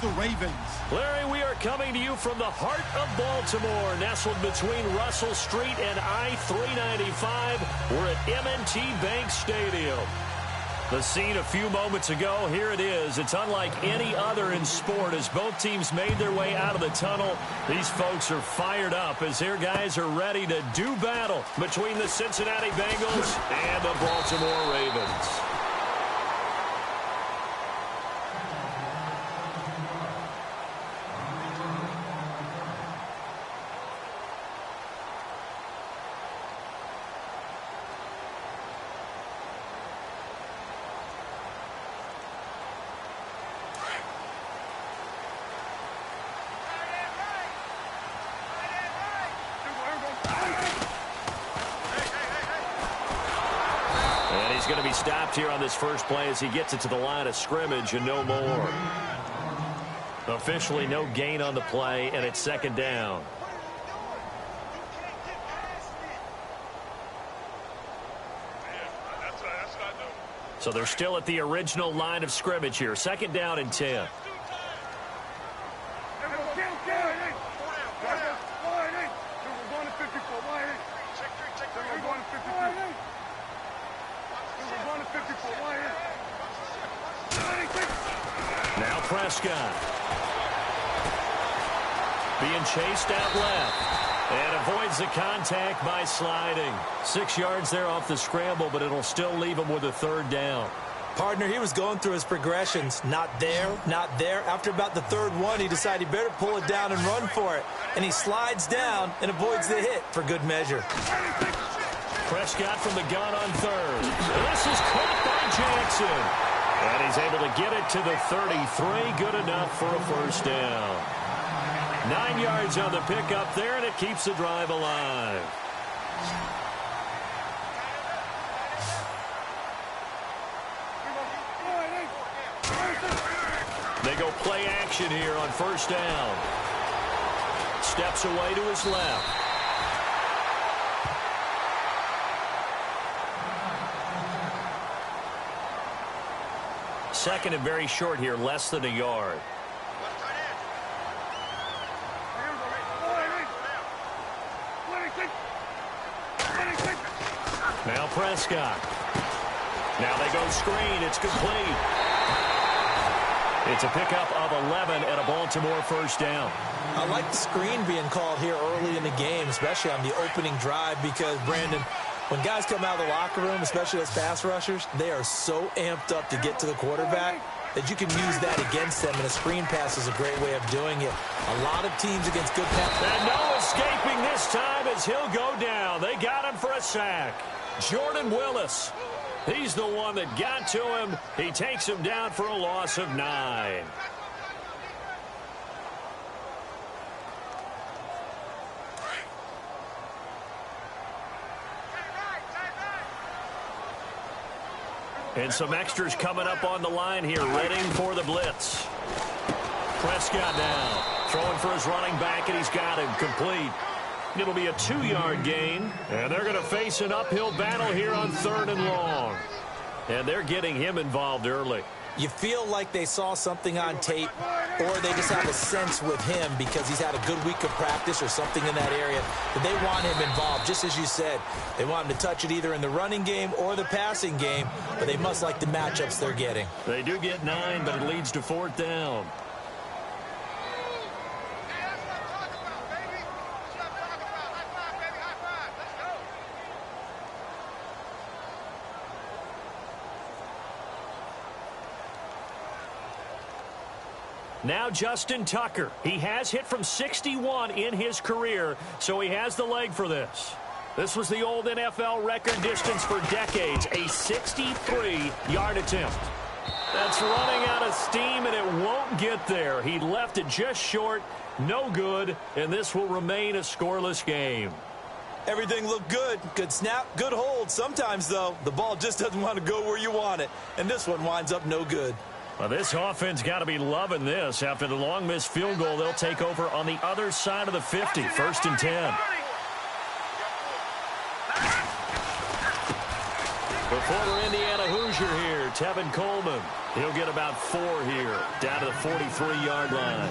the Ravens. Larry, we are coming to you from the heart of Baltimore, nestled between Russell Street and I-395. We're at M&T Bank Stadium. The scene a few moments ago, here it is. It's unlike any other in sport as both teams made their way out of the tunnel. These folks are fired up as their guys are ready to do battle between the Cincinnati Bengals and the Baltimore Ravens. He's going to be stopped here on this first play as he gets it to the line of scrimmage and no more. Officially no gain on the play, and it's second down. So they're still at the original line of scrimmage here. Second down and 10. Now Prescott. Being chased out left. And avoids the contact by sliding. 6 yards there off the scramble, but it'll still leave him with a third down. Partner, he was going through his progressions. Not there, not there. After about the third one, he decided he better pull it down and run for it. And he slides down and avoids the hit for good measure. Prescott from the gun on third. This is caught by Jackson. And he's able to get it to the 33. Good enough for a first down. 9 yards on the pickup there, and it keeps the drive alive. They go play action here on first down. Steps away to his left. Second and very short here, less than a yard. Now Prescott. Now they go screen. It's complete. It's a pickup of 11 and a Baltimore first down. I like the screen being called here early in the game, especially on the opening drive, because, Brandon, when guys come out of the locker room, especially as pass rushers, they are so amped up to get to the quarterback that you can use that against them, and a screen pass is a great way of doing it. A lot of teams against good pass. And no escaping this time as he'll go down. They got him for a sack. Jordan Willis. He's the one that got to him. He takes him down for a loss of 9. And some extras coming up on the line here, ready for the blitz. Prescott now, throwing for his running back, and he's got him complete. It'll be a 2-yard gain, and they're going to face an uphill battle here on third and long. And they're getting him involved early. You feel like they saw something on tape, or they just have a sense with him because he's had a good week of practice or something in that area that they want him involved. Just as you said, they want him to touch it either in the running game or the passing game, but they must like the matchups they're getting. They do get 9, but it leads to fourth down. Now Justin Tucker. He has hit from 61 in his career, so he has the leg for this. This was the old NFL record distance for decades, a 63-yard attempt. That's running out of steam, and it won't get there. He left it just short, no good, and this will remain a scoreless game. Everything looked good. Good snap, good hold. Sometimes, though, the ball just doesn't want to go where you want it, and this one winds up no good. Well, this offense got to be loving this. After the long missed field goal, they'll take over on the other side of the 50, first and 10. The former Indiana Hoosier here, Tevin Coleman. He'll get about 4 here, down to the 43-yard line.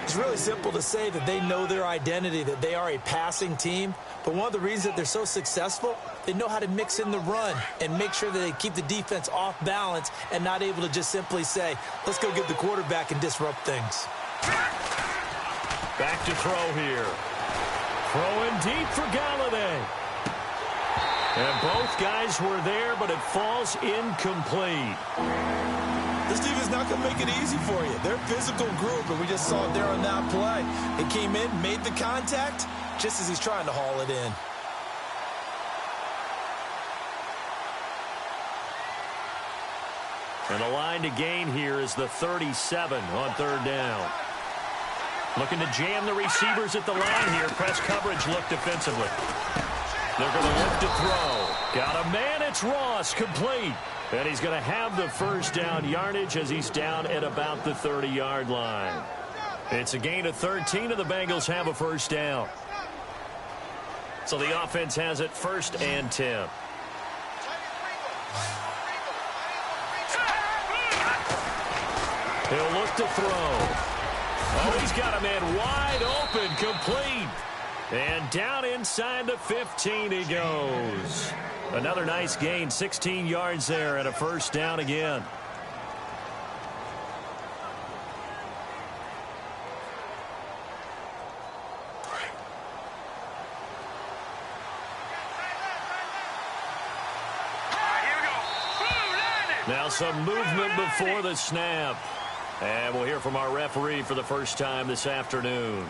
It's really simple to say that they know their identity, that they are a passing team. But one of the reasons that they're so successful, they know how to mix in the run and make sure that they keep the defense off balance and not able to just simply say, let's go get the quarterback and disrupt things. Back to throw here. Throwing deep for Galladay. And both guys were there, but it falls incomplete. This defense not going to make it easy for you. They're a physical group, and we just saw it there on that play. They came in, made the contact, just as he's trying to haul it in. And the line to gain here is the 37 on 3rd down. Looking to jam the receivers at the line here. Press coverage look defensively. They're going to look to throw. Got a man. It's Ross. Complete. And he's going to have the first down yardage as he's down at about the 30-yard line. It's a gain of 13, and the Bengals have a first down. So the offense has it 1st and 10. He'll look to throw. Oh, he's got a man wide open, complete. And down inside the 15 he goes. Another nice gain, 16 yards there, and a first down again. Now some movement before the snap. And we'll hear from our referee for the first time this afternoon.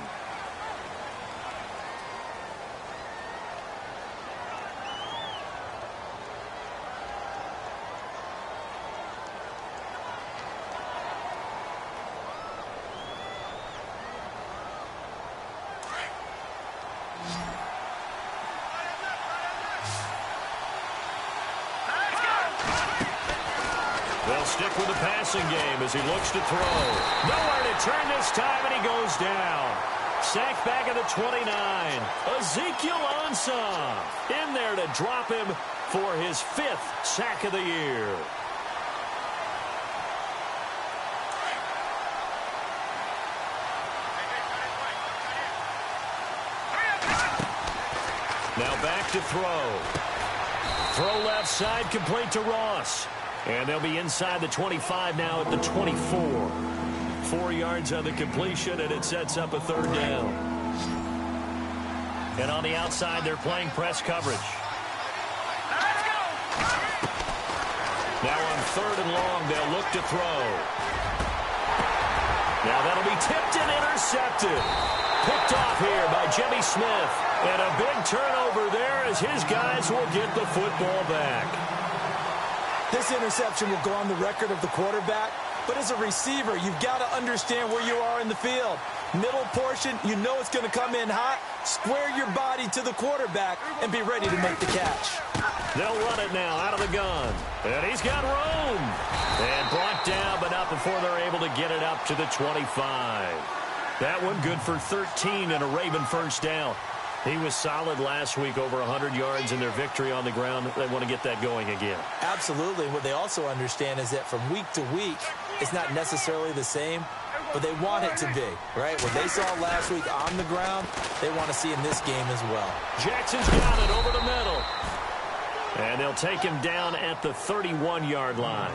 They'll stick with the passing game as he looks to throw. Nowhere to turn this time, and he goes down. Sacked back at the 29. Ezekiel Ansah in there to drop him for his 5th sack of the year. Now back to throw. Throw left side, complete to Ross. And they'll be inside the 25 now at the 24. 4 yards on the completion, and it sets up a 3rd down. And on the outside, they're playing press coverage. Now on 3rd and long, they'll look to throw. Now that'll be tipped and intercepted. Picked off here by Jimmy Smith. And a big turnover there as his guys will get the football back. This interception will go on the record of the quarterback, but as a receiver, you've got to understand where you are in the field. Middle portion, you know it's going to come in hot. Square your body to the quarterback and be ready to make the catch. They'll run it now out of the gun. And he's got room. And brought down, but not before they're able to get it up to the 25. That one good for 13 and a Raven first down. He was solid last week, over 100 yards in their victory on the ground. They want to get that going again. Absolutely. What they also understand is that from week to week, it's not necessarily the same, but they want it to be, right? What they saw last week on the ground, they want to see in this game as well. Jackson's got it over the middle. And they'll take him down at the 31-yard line.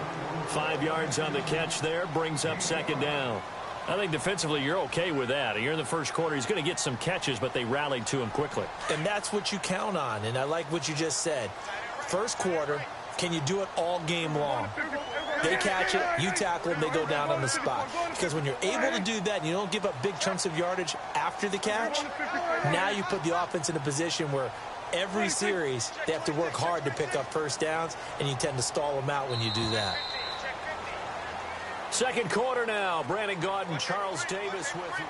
5 yards on the catch there, brings up 2nd down. I think defensively you're okay with that. You're in the first quarter. He's going to get some catches, but they rallied to him quickly. And that's what you count on, and I like what you just said. First quarter, can you do it all game long? They catch it, you tackle them, they go down on the spot. Because when you're able to do that and you don't give up big chunks of yardage after the catch, now you put the offense in a position where every series they have to work hard to pick up first downs, and you tend to stall them out when you do that. Second quarter now. Brandon Gaudin, Charles Davis with you.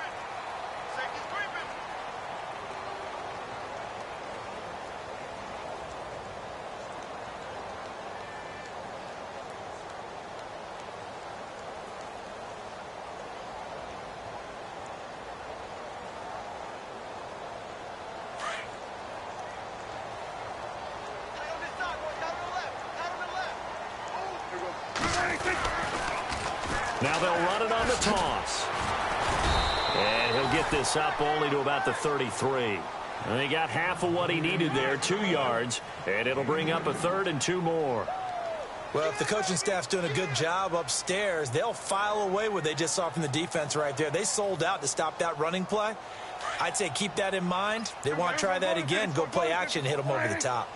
Now they'll run it on the toss. And he'll get this up only to about the 33. And he got half of what he needed there, 2 yards. And it'll bring up a 3rd and 2 more. Well, if the coaching staff's doing a good job upstairs, they'll file away what they just saw from the defense right there. They sold out to stop that running play. I'd say keep that in mind. They want to try that again. Go play action and hit them over the top.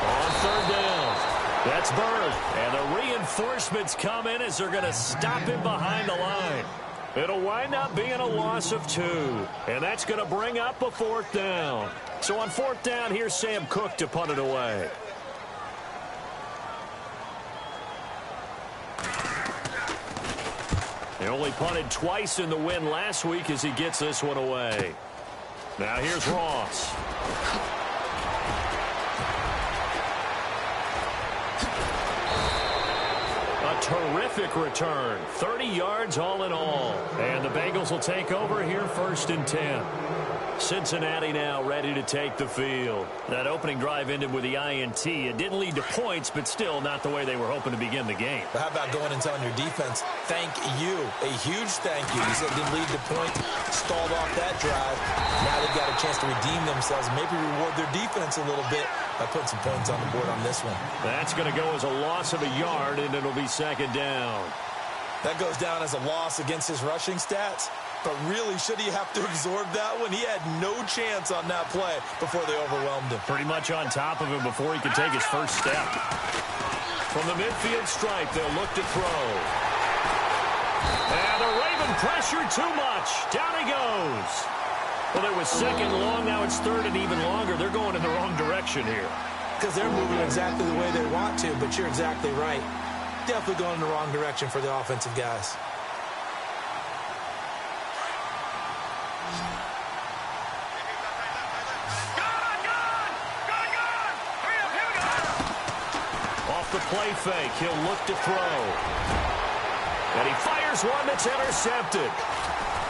On 3rd down, that's Bird. And the reinforcements come in as they're going to stop him behind the line. It'll wind up being a loss of 2. And that's going to bring up a 4th down. So on 4th down, here's Sam Cook to punt it away. He only punted twice in the win last week as he gets this one away. Now here's Ross. A terrific return. 30 yards all in all. And the Bengals will take over here 1st and 10. Cincinnati now ready to take the field. That opening drive ended with the INT. It didn't lead to points, but still not the way they were hoping to begin the game. But how about going and telling your defense, thank you, a huge thank you. You said it didn't lead to points, stalled off that drive. Now they've got a chance to redeem themselves, maybe reward their defense a little bit by putting some points on the board on this one. That's going to go as a loss of a yard, and it'll be 2nd down. That goes down as a loss against his rushing stats. But really, should he have to absorb that one? He had no chance on that play before they overwhelmed him. Pretty much on top of him before he could take his first step. From the midfield stripe, they'll look to throw. And the Raven pressure too much. Down he goes. Well, it was 2nd long. Now it's 3rd and even longer. They're going in the wrong direction here. Because they're moving exactly the way they want to, but you're exactly right. Definitely going in the wrong direction for the offensive guys. The play fake. He'll look to throw. And he fires one that's intercepted.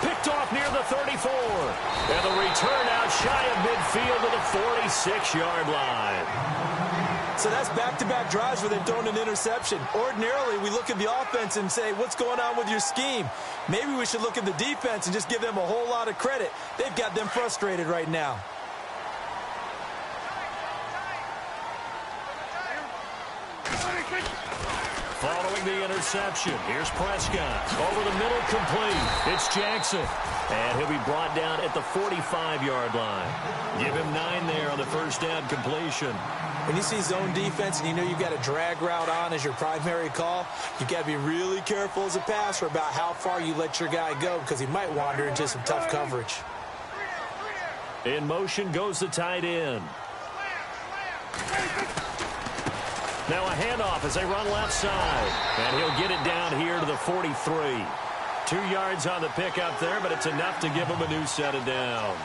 Picked off near the 34. And the return out shy of midfield to the 46-yard line. So that's back-to-back drives where they've thrown an interception. Ordinarily, we look at the offense and say, what's going on with your scheme? Maybe we should look at the defense and just give them a whole lot of credit. They've got them frustrated right now. Following the interception, here's Prescott. Over the middle, complete. It's Jackson. And he'll be brought down at the 45-yard line. Give him 9 there on the 1st down completion. When you see zone defense and you know you've got a drag route on as your primary call, you've got to be really careful as a passer about how far you let your guy go because he might wander into some tough coverage. In motion goes the tight end. Now a handoff as they run left side. And he'll get it down here to the 43. 2 yards on the pickup there, but it's enough to give him a new set of downs.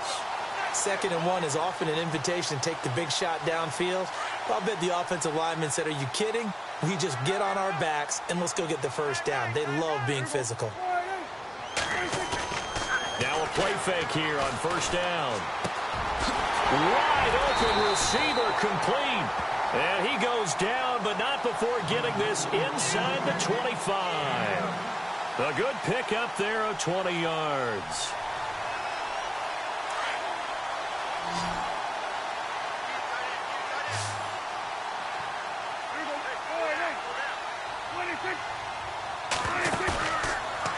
2nd and 1 is often an invitation to take the big shot downfield. I'll bet the offensive lineman said, are you kidding? We just get on our backs and let's go get the 1st down. They love being physical. Now a play fake here on 1st down. Wide open receiver complete. And he goes down, but not before getting this inside the 25. A good pickup there of 20 yards.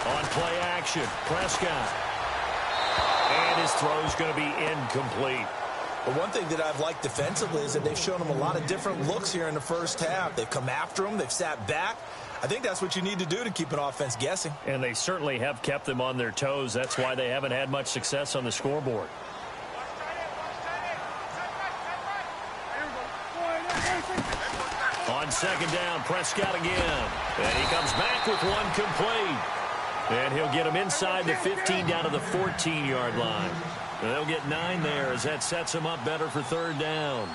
On play action, Prescott. And his throw's going to be incomplete. But one thing that I've liked defensively is that they've shown him a lot of different looks here in the 1st half. They've come after him. They've sat back. I think that's what you need to do to keep an offense guessing. And they certainly have kept them on their toes. That's why they haven't had much success on the scoreboard. On 2nd down, Prescott again. And he comes back with one complete. And he'll get him inside the 15 down to the 14-yard line. And they'll get 9 there as that sets him up better for 3rd down.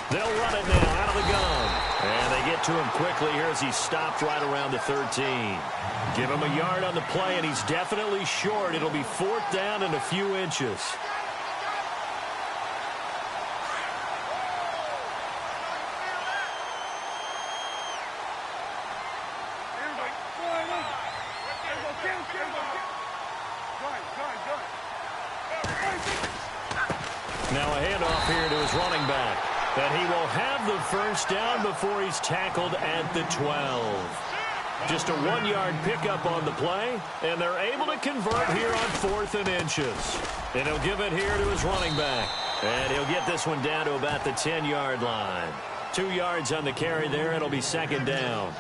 They'll run it now out of the gun. And they get to him quickly here as he's stopped right around the 13. Give him a yard on the play, and he's definitely short. It'll be 4th down and a few inches. Now a handoff here to his running back. And he will have the first down before he's tackled at the 12. Just a 1-yard pickup on the play, and they're able to convert here on 4th and inches. And he'll give it here to his running back. And he'll get this one down to about the 10-yard line. 2 yards on the carry there. It'll be second down.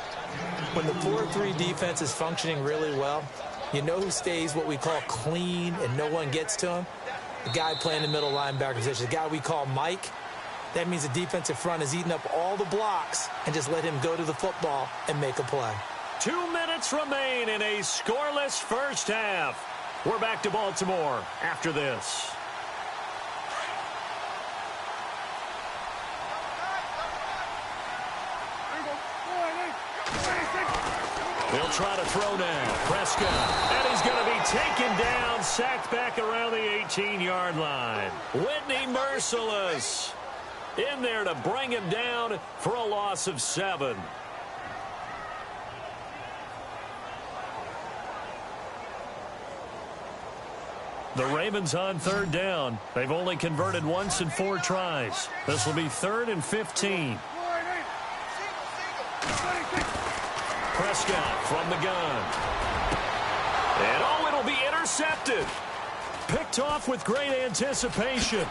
When the 4-3 defense is functioning really well, you know who stays what we call clean and no one gets to him? The guy playing the middle linebacker position, the guy we call Mike. That means the defensive front is eating up all the blocks and just let him go to the football and make a play. 2 minutes remain in a scoreless first half. We're back to Baltimore after this. They'll try to throw now. Prescott. And he's going to be taken down, sacked back around the 18-yard line. Whitney Merciless in there to bring him down for a loss of 7. The Ravens on 3rd down. They've only converted once in 4 tries. This will be 3rd and 15. Prescott from the gun. And oh, it'll be intercepted. Picked off with great anticipation.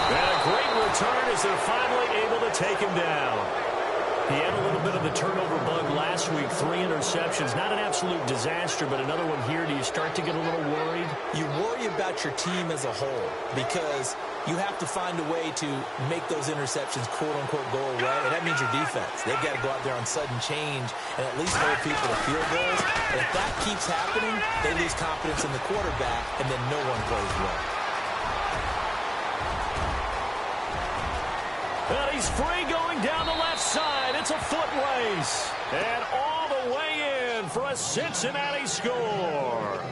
And a great return as they're finally able to take him down. He had a little bit of the turnover bug last week, 3 interceptions. Not an absolute disaster, but another one here. Do you start to get a little worried? You worry about your team as a whole because you have to find a way to make those interceptions, quote-unquote, go away, and that means your defense. They've got to go out there on sudden change and at least hold people to field goals. And if that keeps happening, they lose confidence in the quarterback, and then no one plays well. And he's free going down the left side. It's a foot race. And all the way in for a Cincinnati score.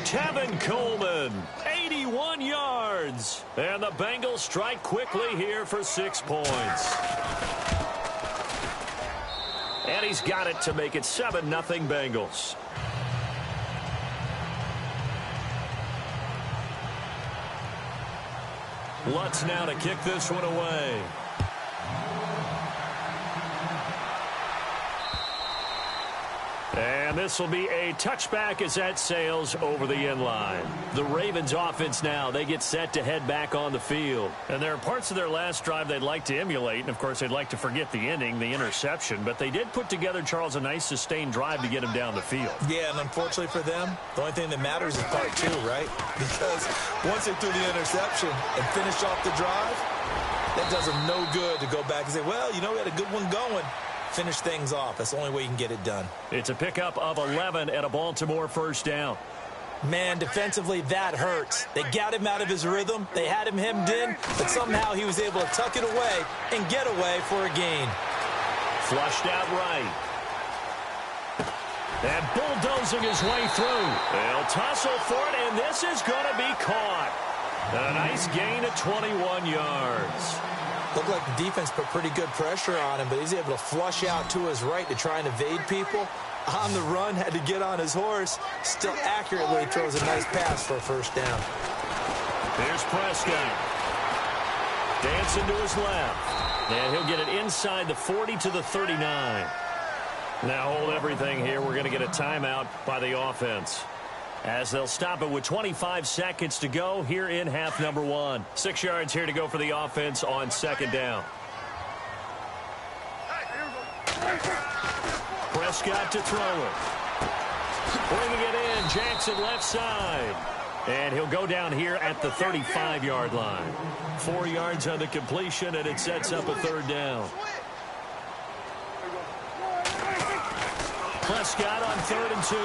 Tevin Coleman, 81 yards. And the Bengals strike quickly here for 6 points. And he's got it to make it 7-0 Bengals. Lutz now to kick this one away. And this will be a touchback as that sails over the end line. The Ravens offense now, they get set to head back on the field. And there are parts of their last drive they'd like to emulate. And, of course, they'd like to forget the ending, the interception. But they did put together, Charles, a nice sustained drive to get him down the field. Yeah, and unfortunately for them, the only thing that matters is part 2, right? Because once they threw the interception and finished off the drive, that does them no good to go back and say, well, you know, we had a good one going. Finish things off. That's the only way you can get it done. It's a pickup of 11 and a Baltimore first down. Man, defensively, that hurts. They got him out of his rhythm. They had him hemmed in, but somehow he was able to tuck it away and get away for a gain. Flushed out right. And bulldozing his way through. They'll tussle for it, and this is going to be caught. A nice gain of 21 yards. Looked like the defense put pretty good pressure on him, but he's able to flush out to his right to try and evade people. On the run, had to get on his horse. Still accurately throws a nice pass for a first down. Here's Prescott. Dancing to his left. And he'll get it inside the 40 to the 39. Now hold everything here. We're going to get a timeout by the offense, as they'll stop it with 25 seconds to go here in half number 1. 6 yards here to go for the offense on second down. Prescott to throw it. Bringing it in, Jackson left side. And he'll go down here at the 35-yard line. 4 yards on the completion, and it sets up a third down. Prescott on 3rd and 2.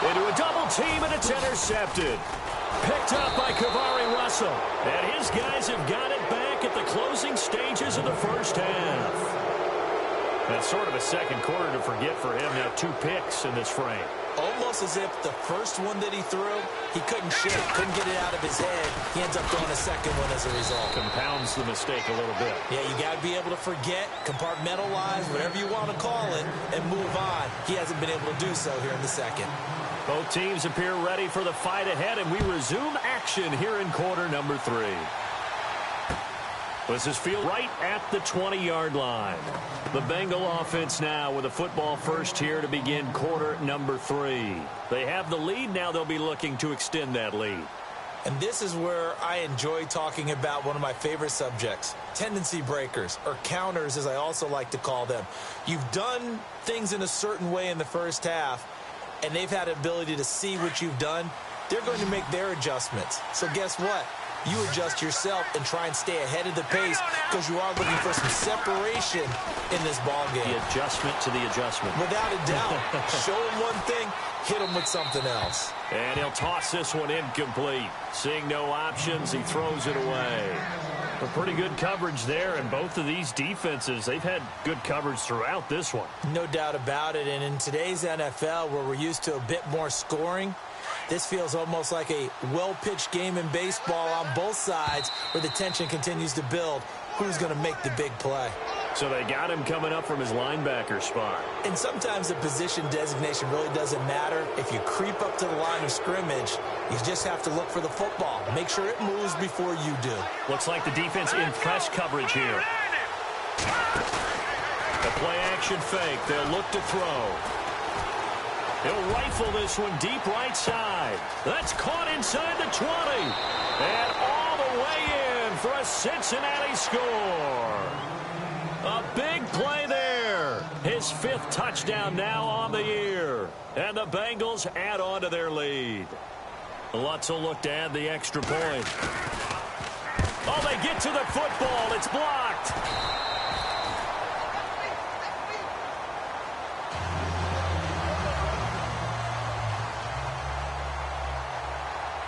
Into a double team, and it's intercepted. Picked up by Kavari Russell. And his guys have got it back at the closing stages of the first half. That's sort of a second quarter to forget for him. Now 2 picks in this frame. almost as if the first one that he threw, he couldn't shake, couldn't get it out of his head. He ends up throwing a second one as a result. Compounds the mistake a little bit. Yeah, you got to be able to forget, compartmentalize, whatever you want to call it, and move on. He hasn't been able to do so here in the second. Both teams appear ready for the fight ahead, and we resume action here in quarter number 3. This is field right at the 20-yard line. The Bengal offense now with a football first here to begin quarter number 3. They have the lead. Now they'll be looking to extend that lead. And this is where I enjoy talking about one of my favorite subjects, tendency breakers, or counters as I also like to call them. You've done things in a certain way in the first half, and they've had an ability to see what you've done. They're going to make their adjustments. So guess what? You adjust yourself and try and stay ahead of the pace because you are looking for some separation in this ball game. The adjustment to the adjustment. Without a doubt. Show him one thing, hit him with something else. And he'll toss this one incomplete. Seeing no options, he throws it away. A pretty good coverage there, and both of these defenses, they've had good coverage throughout this one. No doubt about it, and in today's NFL, where we're used to a bit more scoring, this feels almost like a well-pitched game in baseball on both sides where the tension continues to build. Who's going to make the big play? So they got him coming up from his linebacker spot. And sometimes the position designation really doesn't matter. If you creep up to the line of scrimmage, you just have to look for the football. Make sure it moves before you do. Looks like the defense in press coverage here. The play-action fake. They'll look to throw. He'll rifle this one deep right side. That's caught inside the 20. And all the way in for a Cincinnati score. A big play there. His 5th touchdown now on the year. And the Bengals add on to their lead. Lutz will look to add the extra point. Oh, they get to the football. It's blocked.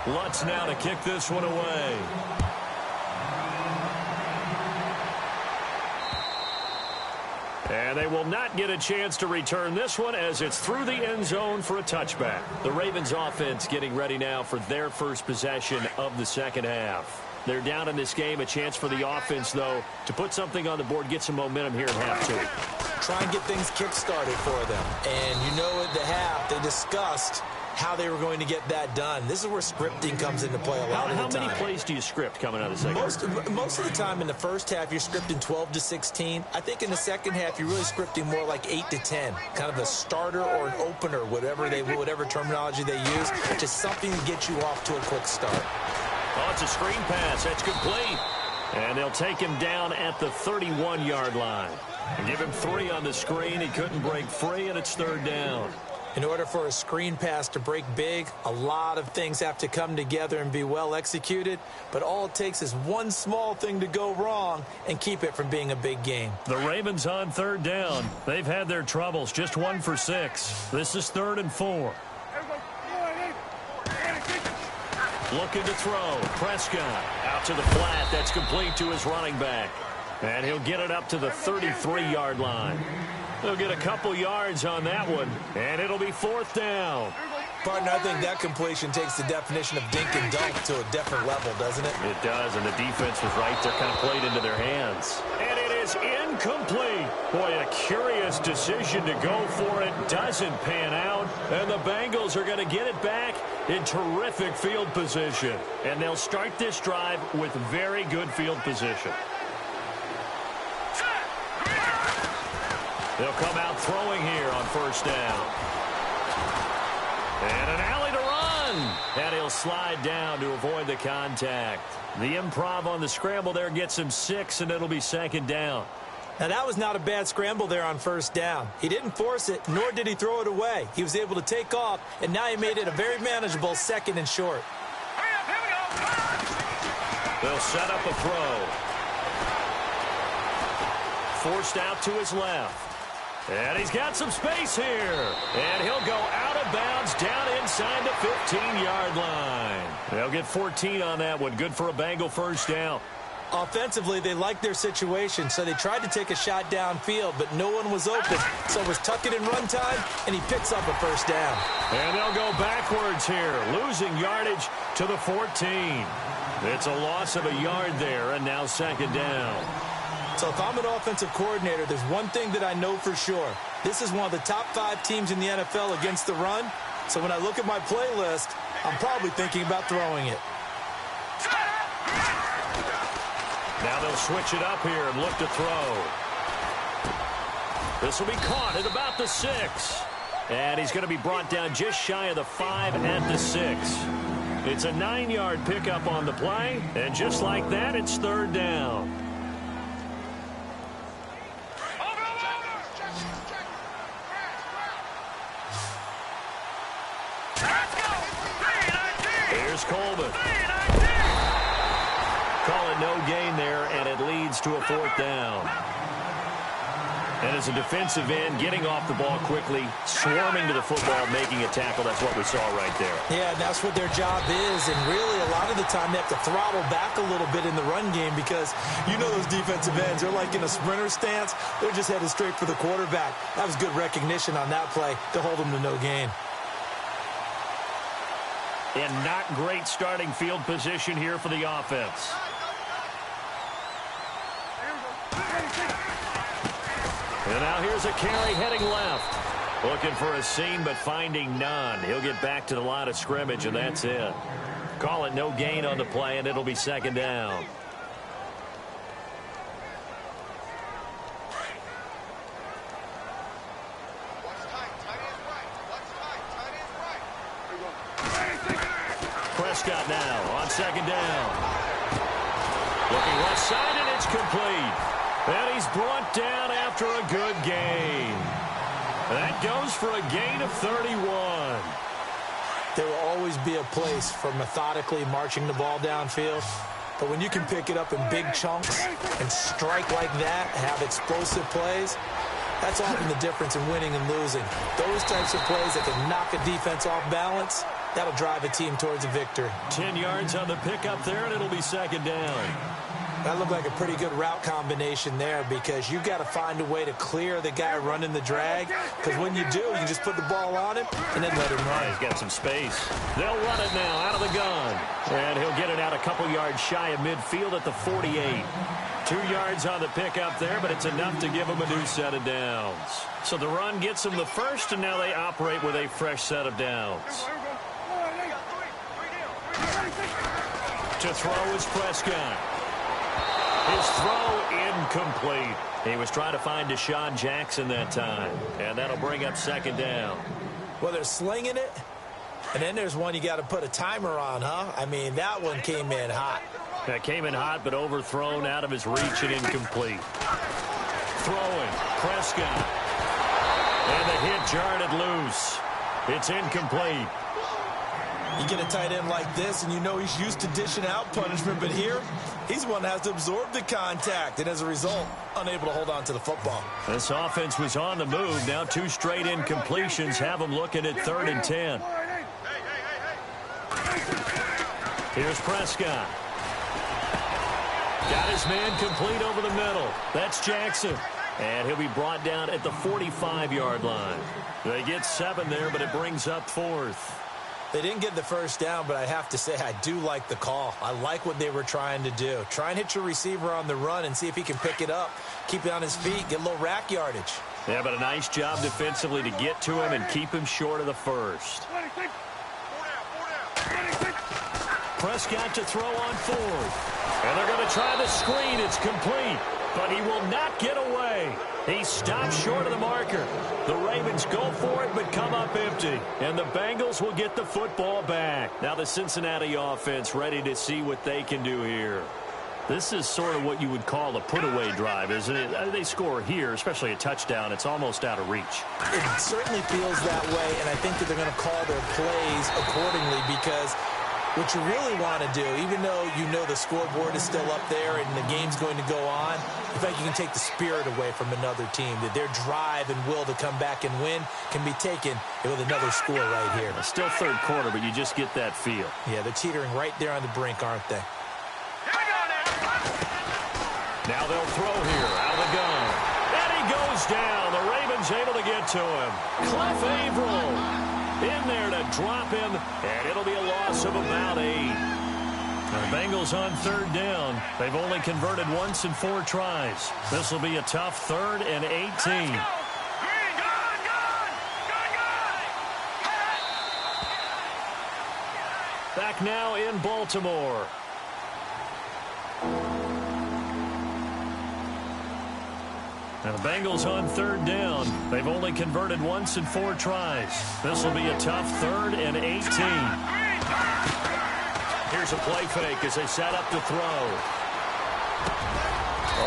Lutz now to kick this one away. And they will not get a chance to return this one as it's through the end zone for a touchback. The Ravens offense getting ready now for their first possession of the second half. They're down in this game. A chance for the offense, though, to put something on the board, get some momentum here in half 2. Try and get things kick-started for them. And you know at the half, they discussed how they were going to get that done. This is where scripting comes into play a lot of the time. How many plays do you script coming out of the second half? Most of the time in the first half, you're scripting 12 to 16. I think in the second half, you're really scripting more like 8 to 10. Kind of a starter or an opener, whatever terminology they use. Just something to get you off to a quick start. Oh, it's a screen pass. That's complete. And they'll take him down at the 31-yard line. Give him 3 on the screen. He couldn't break free, and it's 3rd down. In order for a screen pass to break big, a lot of things have to come together and be well executed, but all it takes is one small thing to go wrong and keep it from being a big game. The Ravens on 3rd down. They've had their troubles, just 1 for 6. This is 3rd and 4. Looking to throw. Prescott out to the flat. That's complete to his running back. And he'll get it up to the 33-yard line. He'll get a couple yards on that one, and it'll be 4th down. Partner, I think that completion takes the definition of dink and dunk to a different level, doesn't it? It does, and the defense was right there, kind of played into their hands. And it is incomplete. Boy, a curious decision to go for it. Doesn't pan out, and the Bengals are going to get it back in terrific field position. And they'll start this drive with very good field position. They'll come out throwing here on 1st down. And an alley to run. And he'll slide down to avoid the contact. The improv on the scramble there gets him 6, and it'll be 2nd down. Now, that was not a bad scramble there on 1st down. He didn't force it, nor did he throw it away. He was able to take off, and now he made it a very manageable 2nd and short. They'll set up a throw. Forced out to his left. And he's got some space here. And he'll go out of bounds down inside the 15-yard line. They'll get 14 on that one. Good for a Bengal 1st down. Offensively, they liked their situation, so they tried to take a shot downfield, but no one was open. So it was tuck it in run time, and he picks up a first down. And they'll go backwards here, losing yardage to the 14. It's a loss of a yard there, and now second down. So if I'm an offensive coordinator, there's one thing that I know for sure. This is one of the top 5 teams in the NFL against the run. So when I look at my playlist, I'm probably thinking about throwing it. Now they'll switch it up here and look to throw. This will be caught at about the 6. And he's going to be brought down just shy of the 5 at the 6. It's a 9-yard pickup on the play. And just like that, it's third down. Here's Coleman. Call it no gain there, and it leads to a fourth down. And as a defensive end, getting off the ball quickly, swarming to the football, making a tackle, that's what we saw right there. Yeah, and that's what their job is. And really, a lot of the time, they have to throttle back a little bit in the run game because you know those defensive ends, they're like in a sprinter stance. They're just headed straight for the quarterback. That was good recognition on that play to hold them to no gain. And not great starting field position here for the offense. And now here's a carry heading left. Looking for a seam, but finding none. He'll get back to the line of scrimmage, and that's it. Call it no gain on the play, and it'll be second down. Prescott now on second down. Looking left side, and it's complete. And he's brought down after a good gain. That goes for a gain of 31. There will always be a place for methodically marching the ball downfield. But when you can pick it up in big chunks and strike like that, have explosive plays, that's often the difference in winning and losing. Those types of plays that can knock a defense off balance, that'll drive a team towards a victory. 10 yards on the pickup there, and it'll be second down. That looked like a pretty good route combination there because you've got to find a way to clear the guy running the drag. Because when you do, you just put the ball on him and then let him run. He's got some space. They'll run it now out of the gun. And he'll get it out a couple yards shy of midfield at the 48. 2 yards on the pickup there, but it's enough to give him a new set of downs. So the run gets them the first, and now they operate with a fresh set of downs. To throw is Prescott. His throw incomplete. He was trying to find Deshaun Jackson that time. And that'll bring up second down. Well, they're slinging it. And then there's one you got to put a timer on, huh? I mean, that one came in hot. That came in hot, but overthrown out of his reach and incomplete. Throwing, Prescott. And the hit jarred it loose. It's incomplete. You get a tight end like this, and you know he's used to dishing out punishment, but here, he's the one that has to absorb the contact, and as a result, unable to hold on to the football. This offense was on the move. Now 2 straight incompletions have them looking at 3rd and 10. Here's Prescott. Got his man complete over the middle. That's Jackson. And he'll be brought down at the 45-yard line. They get 7 there, but it brings up 4th. They didn't get the first down, but I have to say I do like the call. I like what they were trying to do. Try and hit your receiver on the run and see if he can pick it up. Keep it on his feet, get a little rack yardage. Yeah, but a nice job defensively to get to him and keep him short of the first. Prescott to throw on 4th. And they're going to try the screen. It's complete, but he will not get away. He stops short of the marker. The Ravens go for it, but come up empty. And the Bengals will get the football back. Now the Cincinnati offense ready to see what they can do here. This is sort of what you would call a put-away drive, isn't it? They score here, especially a touchdown. It's almost out of reach. It certainly feels that way, and I think that they're going to call their plays accordingly because what you really want to do, even though you know the scoreboard is still up there and the game's going to go on, in fact, you can take the spirit away from another team. That their drive and will to come back and win can be taken with another score right here. It's still 3rd quarter, but you just get that feel. Yeah, they're teetering right there on the brink, aren't they? Now they'll throw here out of the gun. And he goes down. The Ravens able to get to him. Cliff Averill in there to drop him, and it'll be a loss of about 8. The Bengals on third down. They've only converted once in 4 tries. This will be a tough 3rd and 18. Back now in Baltimore. And the Bengals on third down. They've only converted once in 4 tries. This will be a tough 3rd and 18. Here's a play fake as they set up to throw.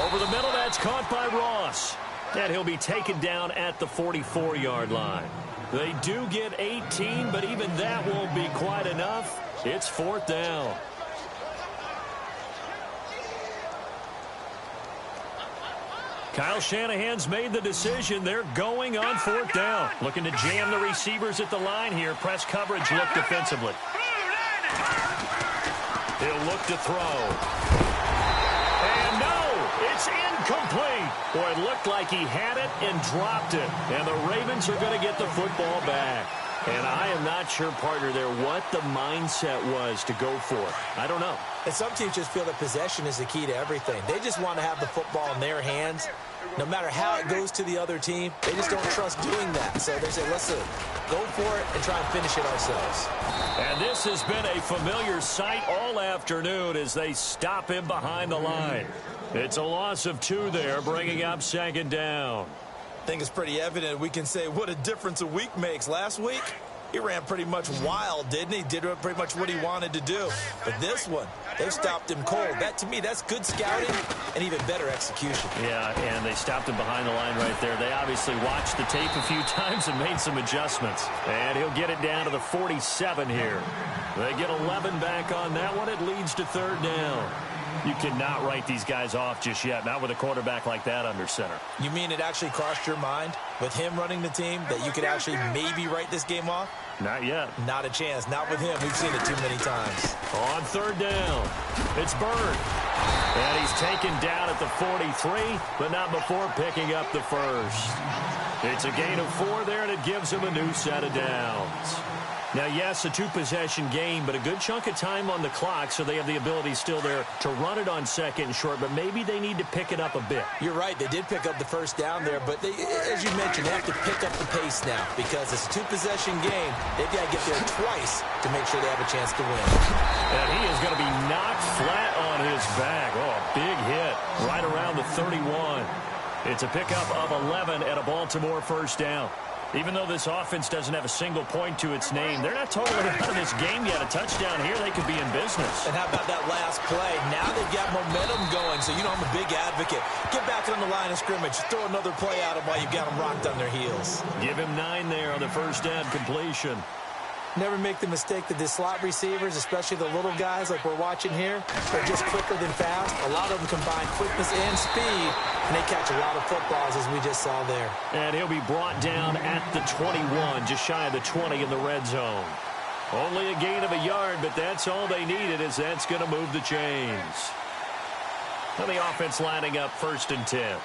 Over the middle, that's caught by Ross. And he'll be taken down at the 44-yard line. They do get 18, but even that won't be quite enough. It's 4th down. Kyle Shanahan's made the decision. They're going on 4th down. Looking to jam the receivers at the line here. Press coverage look defensively. He'll look to throw. And no, it's incomplete. Boy, it looked like he had it and dropped it. And the Ravens are going to get the football back. And I am not sure, partner, there what the mindset was to go for it. I don't know. And some teams just feel that possession is the key to everything. They just want to have the football in their hands. No matter how it goes to the other team, they just don't trust doing that. So they say, listen, go for it and try and finish it ourselves. And this has been a familiar sight all afternoon as they stop him behind the line. It's a loss of 2 there, bringing up 2nd down. I think it's pretty evident we can say what a difference a week makes. Last week, he ran pretty much wild, didn't he? Did pretty much what he wanted to do. But this one, they've stopped him cold. That, to me, that's good scouting and even better execution. Yeah, and they stopped him behind the line right there. They obviously watched the tape a few times and made some adjustments. And he'll get it down to the 47 here. They get 11 back on that one. It leads to 3rd down. You cannot write these guys off just yet, not with a quarterback like that under center. You mean it actually crossed your mind with him running the team that you could actually maybe write this game off? Not yet. Not a chance. Not with him. We've seen it too many times. On 3rd down, it's Bird. And he's taken down at the 43, but not before picking up the first. It's a gain of 4 there, and it gives him a new set of downs. Now, yes, a 2-possession game, but a good chunk of time on the clock, so they have the ability still there to run it on 2nd and short, but maybe they need to pick it up a bit. You're right. They did pick up the first down there, but they, as you mentioned, they have to pick up the pace now because it's a 2-possession game. They've got to get there twice to make sure they have a chance to win. And he is going to be knocked flat on his back. Oh, a big hit right around the 31. It's a pickup of 11 at a Baltimore 1st down. Even though this offense doesn't have a single point to its name, they're not totally out of this game yet. A touchdown here, they could be in business. And how about that last play? Now they've got momentum going, so you know I'm a big advocate. Get back on the line of scrimmage. Throw another play at them while you've got them rocked on their heels. Give him 9 there on the 1st down completion. Never make the mistake that the slot receivers, especially the little guys like we're watching here, are just quicker than fast. A lot of them combine quickness and speed, and they catch a lot of footballs, as we just saw there. And he'll be brought down at the 21, just shy of the 20 in the red zone. Only a gain of a yard, but that's all they needed, as that's going to move the chains. And the offense lining up 1st and 10.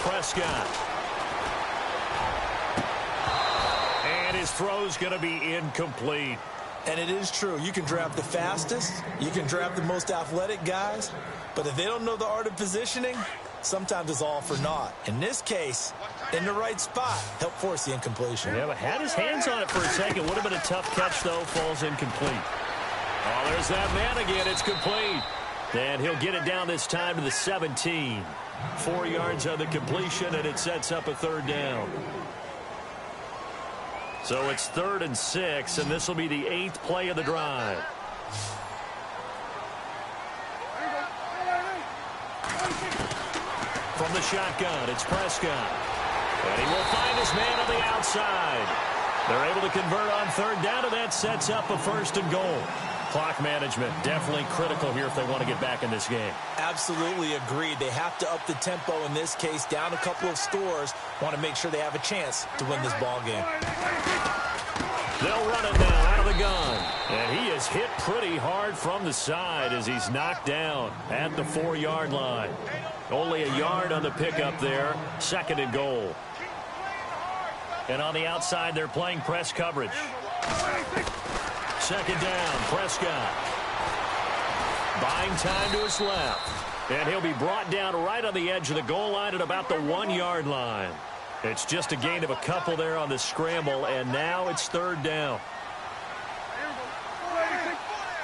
Prescott. And his throw's going to be incomplete. And it is true. You can draft the fastest. You can draft the most athletic guys. But if they don't know the art of positioning, sometimes it's all for naught. In this case, in the right spot, help force the incompletion. Yeah, but had his hands on it for a second. Would have been a tough catch, though. Falls incomplete. Oh, there's that man again. It's complete. And he'll get it down this time to the 17. 4 yards on the completion, and it sets up a 3rd down. So it's 3rd and 6, and this will be the 8th play of the drive. From the shotgun, it's Prescott. And he will find his man on the outside. They're able to convert on 3rd down, and that sets up a 1st and goal. Clock management definitely critical here if they want to get back in this game. Absolutely agreed. They have to up the tempo in this case, down a couple of scores. Want to make sure they have a chance to win this ball game. They'll run it now out of the gun. And he is hit pretty hard from the side as he's knocked down at the 4-yard line. Only a yard on the pickup there. 2nd and goal. And on the outside, they're playing press coverage. 2nd down, Prescott. Buying time to his left. And he'll be brought down right on the edge of the goal line at about the 1-yard line. It's just a gain of a couple there on the scramble, and now it's 3rd down.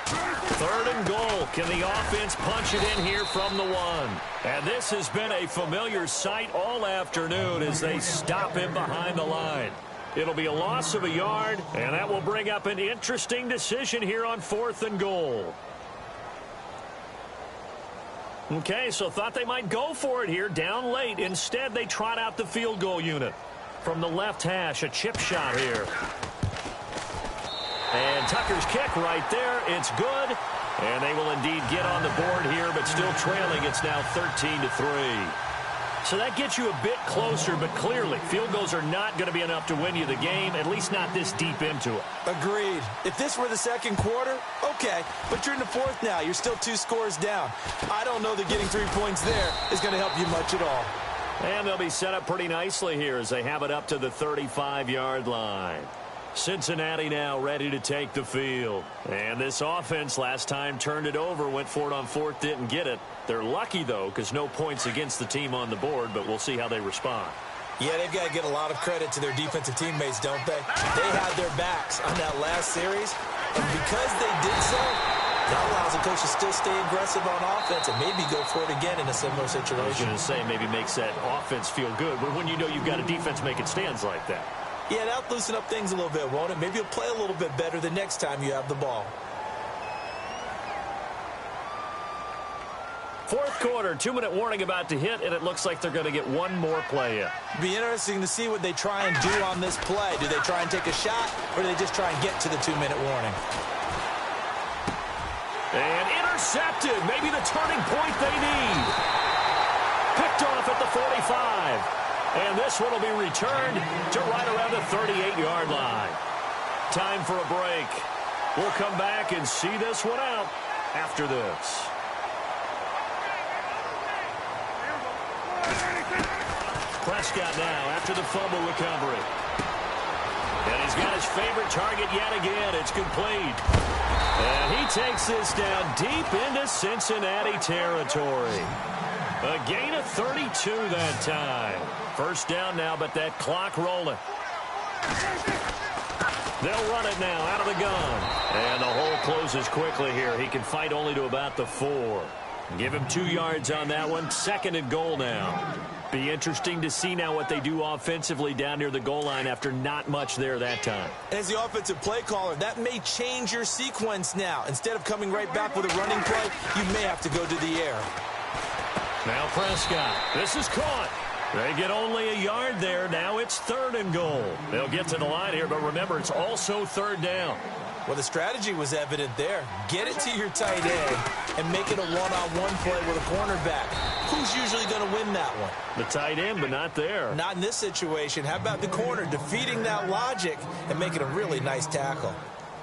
3rd and goal. Can the offense punch it in here from the 1? And this has been a familiar sight all afternoon as they stop him behind the line. It'll be a loss of a yard, and that will bring up an interesting decision here on 4th and goal. Okay, so thought they might go for it here, down late. Instead, they trot out the field goal unit. From the left hash, a chip shot here. And Tucker's kick right there. It's good. And they will indeed get on the board here, but still trailing. It's now 13-3. So that gets you a bit closer, but clearly field goals are not going to be enough to win you the game, at least not this deep into it. Agreed. If this were the 2nd quarter, okay. But you're in the 4th now. You're still 2 scores down. I don't know that getting 3 points there is going to help you much at all. And they'll be set up pretty nicely here as they have it up to the 35-yard line. Cincinnati now ready to take the field. And this offense last time turned it over, went for it on 4th, didn't get it. They're lucky, though, because no points against the team on the board, but we'll see how they respond. Yeah, they've got to get a lot of credit to their defensive teammates, don't they? They had their backs on that last series, and because they did so, that allows the coach to still stay aggressive on offense and maybe go for it again in a similar situation. I was going to say maybe makes that offense feel good, but when you know you've got a defense making stands like that. Yeah, that'll loosen up things a little bit, won't it? Maybe you'll play a little bit better the next time you have the ball. 4th quarter, 2-minute warning about to hit, and it looks like they're going to get one more play in. Be interesting to see what they try and do on this play. Do they try and take a shot, or do they just try and get to the 2-minute warning? And intercepted. Maybe the turning point they need. Picked off at the 45. And this one will be returned to right around the 38-yard line. Time for a break. We'll come back and see this one out after this. Prescott now after the fumble recovery. And he's got his favorite target yet again. It's complete. And he takes this down deep into Cincinnati territory. A gain of 32 that time. 1st down now, but that clock rolling. They'll run it now out of the gun. And the hole closes quickly here. He can fight only to about the 4. Give him 2 yards on that one. 2nd and goal now. Be interesting to see now what they do offensively down near the goal line after not much there that time. As the offensive play caller, that may change your sequence now. Instead of coming right back with a running play, you may have to go to the air. Now Prescott. This is caught. They get only a yard there. Now it's 3rd and goal. They'll get to the line here, but remember, it's also 3rd down. Well, the strategy was evident there. Get it to your tight end and make it a one-on-one play with a cornerback. Who's usually going to win that one? The tight end, but not there. Not in this situation. How about the corner defeating that logic and making a really nice tackle?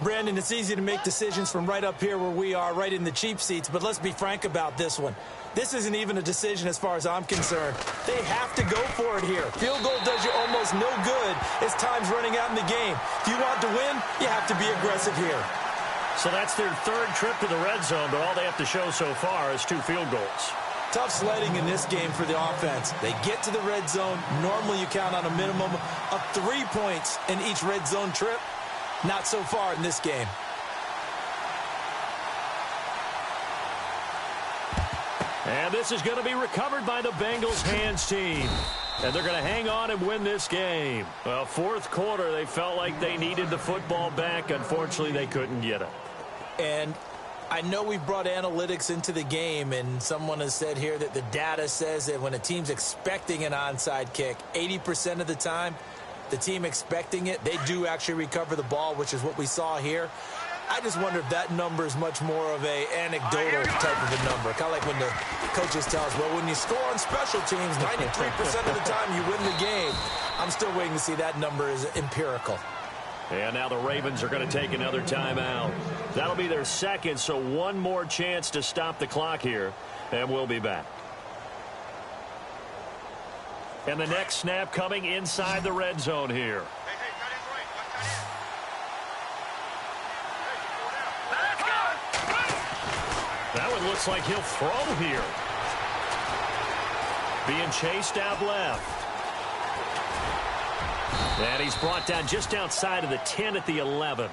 Brandon, it's easy to make decisions from right up here where we are, right in the cheap seats, but let's be frank about this one. This isn't even a decision as far as I'm concerned. They have to go for it here. Field goal does you almost no good as time's running out in the game. If you want to win, you have to be aggressive here. So that's their 3rd trip to the red zone, but all they have to show so far is 2 field goals. Tough sledding in this game for the offense. They get to the red zone. Normally you count on a minimum of 3 points in each red zone trip. Not so far in this game. And this is going to be recovered by the Bengals hands team. And they're going to hang on and win this game. Well, 4th quarter, they felt like they needed the football back. Unfortunately, they couldn't get it. And I know we brought analytics into the game, and someone has said here that the data says that when a team's expecting an onside kick, 80% of the time, the team expecting it, they do actually recover the ball, which is what we saw here. I just wonder if that number is much more of a anecdotal type of a number. Kind of like when the coaches tell us, well, when you score on special teams, 93% of the time you win the game. I'm still waiting to see that number is empirical. And now the Ravens are going to take another timeout. That'll be their second, so one more chance to stop the clock here, and we'll be back. And the next snap coming inside the red zone here. That one looks like he'll throw here. Being chased out left. And he's brought down just outside of the 10 at the 11.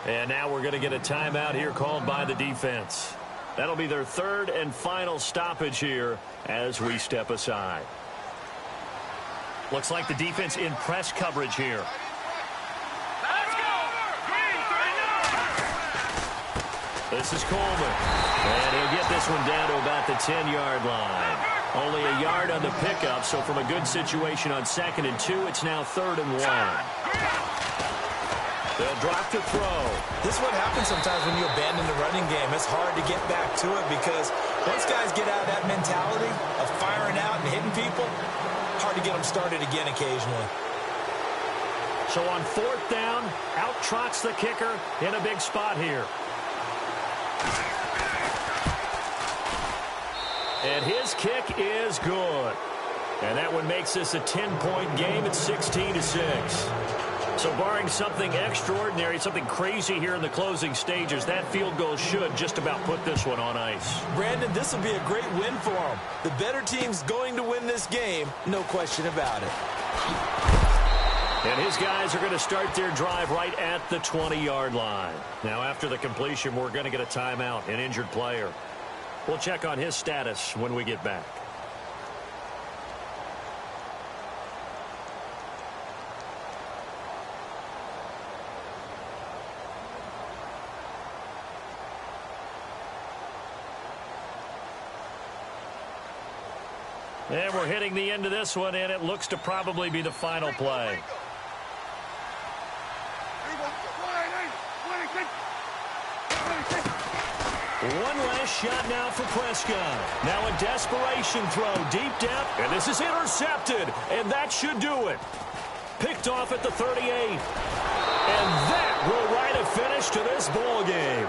And now we're going to get a timeout here called by the defense. That'll be their third and final stoppage here as we step aside. Looks like the defense in press coverage here. This is Coleman. And he'll get this one down to about the 10-yard line. Only a yard on the pickup, so from a good situation on 2nd and 2, it's now 3rd and 1. They'll drop to throw. This is what happens sometimes when you abandon the running game. It's hard to get back to it because once guys get out of that mentality of firing out and hitting people, hard to get them started again occasionally. So on 4th down, out trots the kicker in a big spot here. And his kick is good. And that one makes this a 10-point game at 16-6. So barring something extraordinary, something crazy here in the closing stages, that field goal should just about put this one on ice. Brandon, this will be a great win for them. The better team's going to win this game, no question about it. And his guys are going to start their drive right at the 20-yard line. Now after the completion, we're going to get a timeout, an injured player. We'll check on his status when we get back. And we're hitting the end of this one, and it looks to probably be the final play. One last shot now for Prescott. Now a desperation throw deep depth, and this is intercepted, and that should do it. Picked off at the 38. And that will write a finish to this ball game.